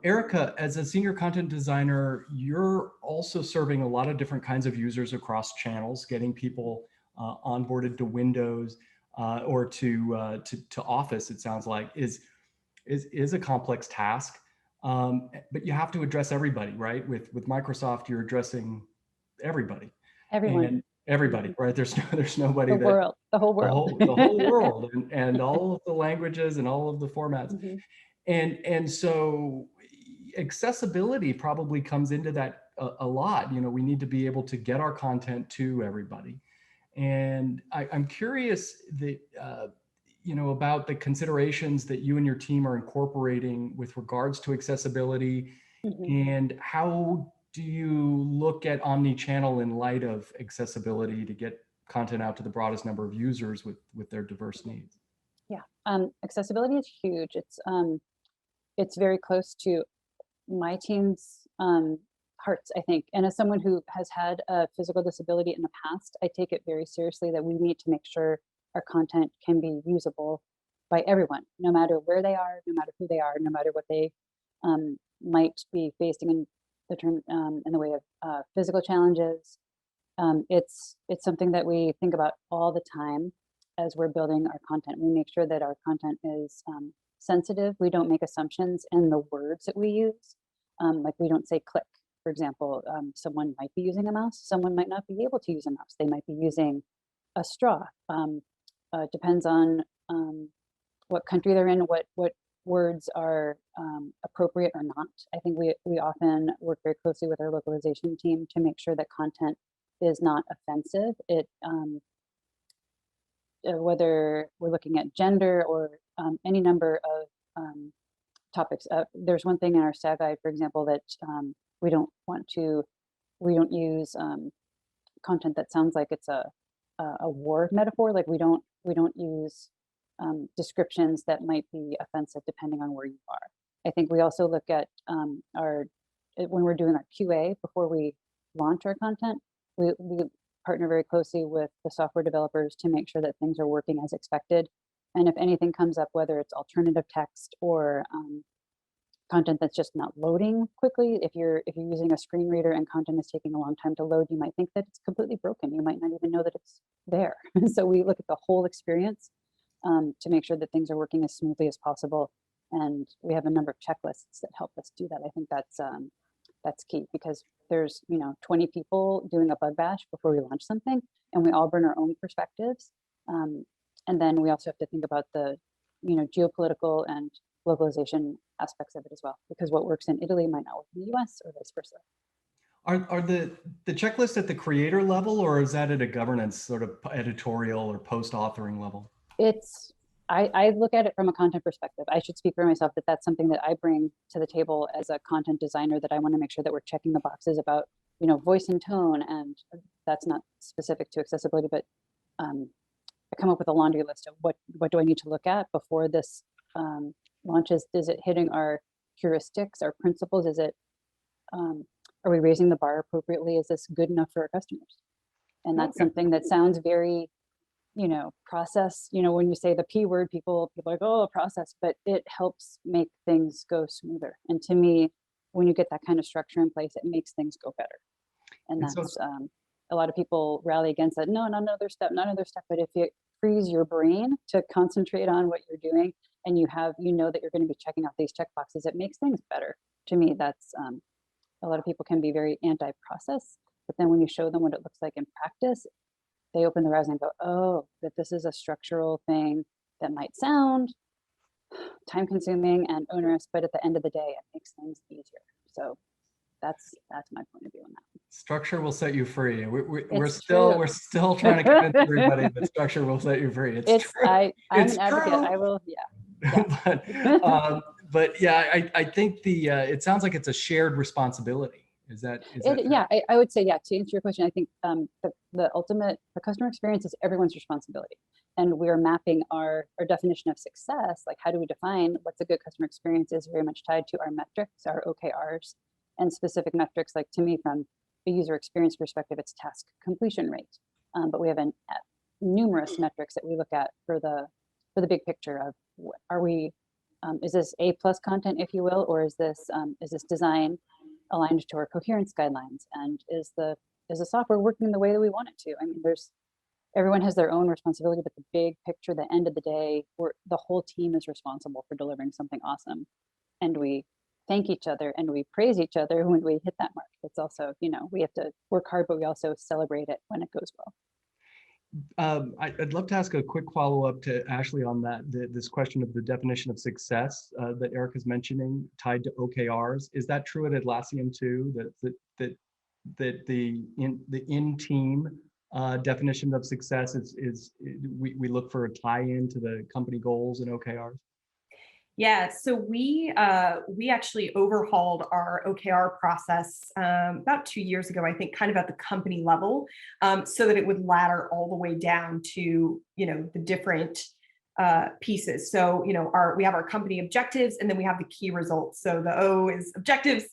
Erica, as a senior content designer, you're also serving a lot of different kinds of users across channels, getting people onboarded to Windows or to Office. It sounds like is a complex task, but you have to address everybody, right? With Microsoft, you're addressing everybody, Everyone. and everybody, Mhm. right? There's nobody The that world, the whole world. the whole world, and all of the languages and all of the formats. Hmm. And so accessibility probably comes into that a lot. We need to be able to get our content to everybody. And I'm curious that about the considerations that you and your team are incorporating with regards to accessibility, Hmm. and how do you look at omni-channel in light of accessibility to get content out to the broadest number of users with their diverse needs? Yeah, accessibility is huge. It's very close to my team's hearts, I think. And as someone who has had a physical disability in the past, I take it very seriously that we need to make sure our content can be usable by everyone, no matter where they are, no matter who they are, no matter what they might be facing in the way of physical challenges. It's something that we think about all the time as we're building our content. We make sure that our content is sensitive. We don't make assumptions in the words that we use. Like we don't say click, for example. Someone might be using a mouse. Someone might not be able to use a mouse. They might be using a straw. Depends on what country they're in, what words are appropriate or not. I think we often work very closely with our localization team to make sure that content is not offensive. Whether we're looking at gender or any number of topics. There's one thing in our STAG guide, for example, that we don't want to, we don't use content that sounds like it's a war metaphor. Like we don't use descriptions that might be offensive depending on where you are. I think we also look at when we're doing our QA before we launch our content, we partner very closely with the software developers to make sure that things are working as expected. And if anything comes up, whether it's alternative text or content that's just not loading quickly, if you're using a screen reader and content is taking a long time to load, you might think that it's completely broken. You might not even know that it's there. So we look at the whole experience to make sure that things are working as smoothly as possible. And we have a number of checklists that help us do that. I think that's key, because there's 20 people doing a bug bash before we launch something, and we all bring our own perspectives. And then we also have to think about the geopolitical and localization aspects of it as well, because what works in Italy might not work in the US or vice versa. Are the checklist at the creator level, or is that at a governance sort of editorial or post authoring level? It's I look at it from a content perspective. I should speak for myself that that's something that I bring to the table as a content designer, that I want to make sure that we're checking the boxes about voice and tone, and that's not specific to accessibility, but I come up with a laundry list of what do I need to look at before this launches. Is it hitting our heuristics, our principles? Is it are we raising the bar appropriately? Is this good enough for our customers? And that's Okay. something that sounds very process. When you say the P word, people are like, oh, process, but it helps make things go smoother. And to me, when you get that kind of structure in place, it makes things go better. And And so that's a lot of people rally against that. No, not another step, not another step. But if it frees your brain to concentrate on what you're doing, and you know that you're going to be checking off these check boxes, it makes things better. To me, that's a lot of people can be very anti-process, but then when you show them what it looks like in practice, they open their eyes and go, oh, that this is a structural thing that might sound time consuming and onerous, but at the end of the day, it makes things easier. So that's my point of view on that. structure will set you free. We're It's still true. we're still trying to convince everybody that structure will set you free. It's It's true. I'm It's an advocate. true. I will, yeah. but Yeah. but yeah, I think it sounds like it's a shared responsibility. Is that fair? Yeah, I would say, yeah, to answer your question, I think the customer experience is everyone's responsibility. And we're mapping our definition of success, like how do we define what's a good customer experience, is very much tied to our metrics, our OKRs, and specific metrics. Like to me, from a user experience perspective, it's task completion rate. But we have numerous metrics that we look at for the big picture of are we is this A+ content, if you will, or is this design aligned to our coherence guidelines? And is the software working the way that we want it to? I mean, everyone has their own responsibility, but the big picture, the end of the day, the whole team is responsible for delivering something awesome. And we thank each other and we praise each other when we hit that mark. It's also, we have to work hard, but we also celebrate it when it goes well. I'd love to ask a quick follow-up to Ashley on that, this question of the definition of success that Erica's mentioning tied to OKRs. Is that true at Atlassian too, that the in-team definition of success is we look for a tie-in to the company goals and OKRs? Yeah, so we actually overhauled our OKR process about 2 years ago, I think, kind of at the company level, so that it would ladder all the way down to the different pieces. So we have our company objectives, and then we have the key results. So the O is objectives,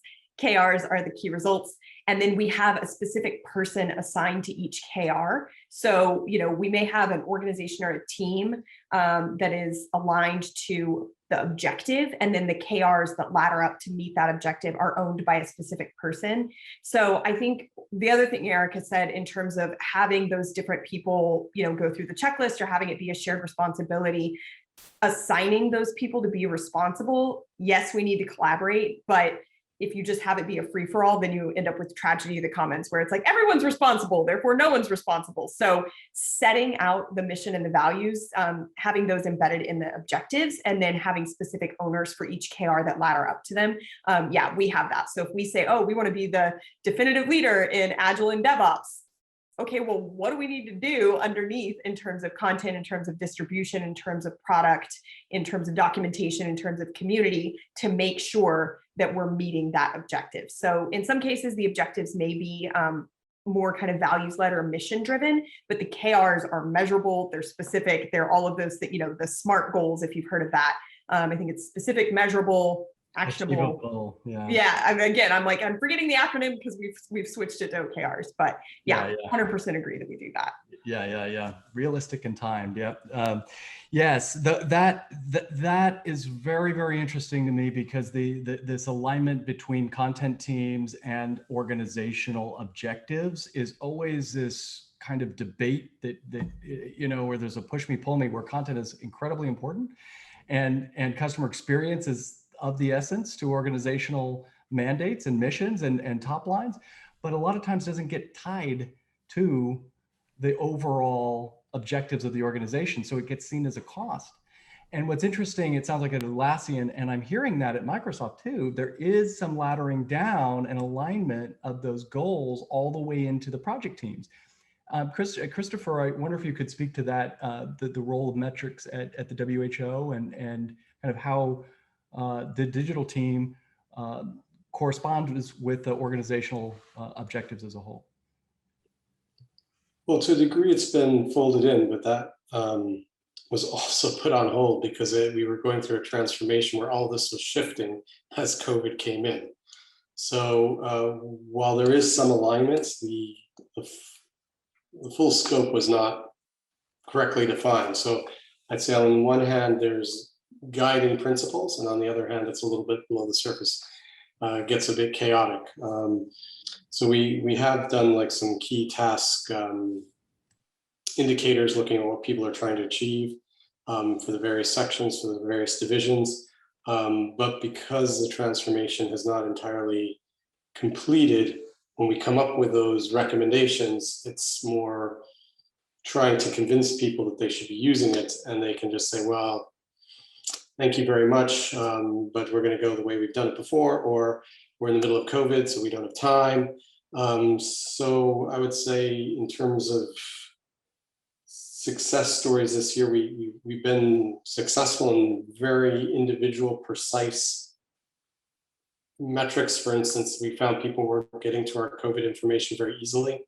KRs are the key results. And then we have a specific person assigned to each KR. So, we may have an organization or a team that is aligned to the objective, and then the KRs that ladder up to meet that objective are owned by a specific person. So I think the other thing Erica said in terms of having those different people, go through the checklist or having it be a shared responsibility, assigning those people to be responsible, yes, we need to collaborate, but if you just have it be a free-for-all, then you end up with tragedy of the commons, where it's like everyone's responsible, therefore no one's responsible. So setting out the mission and the values, having those embedded in the objectives, and then having specific owners for each KR that ladder up to them. Yeah, we have that. So if we say, oh, we want to be the definitive leader in Agile and DevOps, okay, well, what do we need to do underneath in terms of content, in terms of distribution, in terms of product, in terms of documentation, in terms of community, to make sure that we're meeting that objective? So in some cases, the objectives may be more kind of values-led or mission-driven, but the KRs are measurable, they're specific, they're all of those that, the SMART goals, if you've heard of that. I think it's specific, measurable, actionable. Yeah. I'm forgetting the acronym because we've switched it to OKRs, but yeah, 100% agree that we do that. Yeah. Realistic and timed. Yep. Yes, that is very, very interesting to me, because this alignment between content teams and organizational objectives is always this kind of debate that where there's a push me, pull me, where content is incredibly important, and customer experience is of the essence to organizational mandates and missions and top lines, but a lot of times doesn't get tied to the overall objectives of the organization. So it gets seen as a cost. And what's interesting, it sounds like at Atlassian, and I'm hearing that at Microsoft too, there is some laddering down and alignment of those goals all the way into the project teams. Christopher, I wonder if you could speak to that, the role of metrics at the WHO and kind of how the digital team corresponds with the organizational objectives as a whole. Well, to a degree, it's been folded in, but that was also put on hold because we were going through a transformation where all this was shifting as COVID came in. So while there is some alignment, the full scope was not correctly defined. So I'd say on one hand, there's guiding principles, and on the other hand, it's a little bit below the surface, gets a bit chaotic. So we have done like some key task indicators looking at what people are trying to achieve for the various sections, for the various divisions. But because the transformation has not entirely completed, when we come up with those recommendations, it's more trying to convince people that they should be using it, and they can just say, well, thank you very much, but we're going to go the way we've done it before, or we're in the middle of COVID, so we don't have time. So I would say in terms of success stories this year, we've been successful in very individual, precise metrics. For instance, we found people were getting to our COVID information very easily.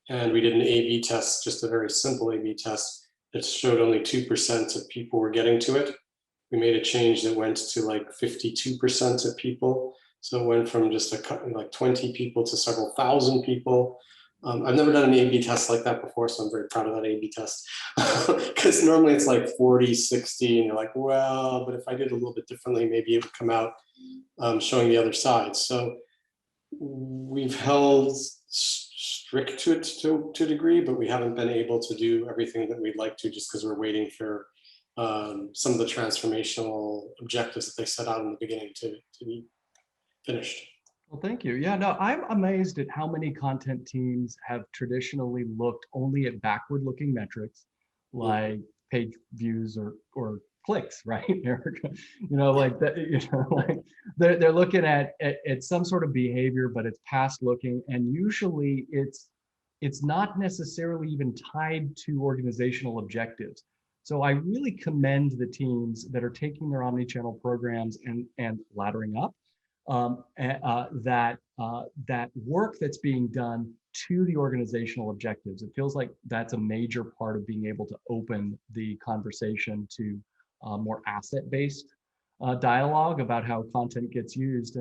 And we did an A/B test, just a very simple A/B test that showed only 2% of people were getting to it. We made a change that went to like 52% of people. So it went from just like 20 people to several thousand people. I've never done an A/B test like that before, so I'm very proud of that A/B test. Because normally it's like 40, 60, and you're like, well, but if I did a little bit differently, maybe it would come out showing the other side. So we've held strict to it to a degree, but we haven't been able to do everything that we'd like to, just because we're waiting for some of the transformational objectives that they set out in the beginning to be finished. Well, thank you. Yeah, no, I'm amazed at how many content teams have traditionally looked only at backward-looking metrics, like page views or clicks, right? Like that. Like they're looking at some sort of behavior, but it's past-looking, and usually it's not necessarily even tied to organizational objectives. So I really commend the teams that are taking their omnichannel programs and laddering up that work that's being done to the organizational objectives. It feels like that's a major part of being able to open the conversation to more asset-based dialogue about how content gets used.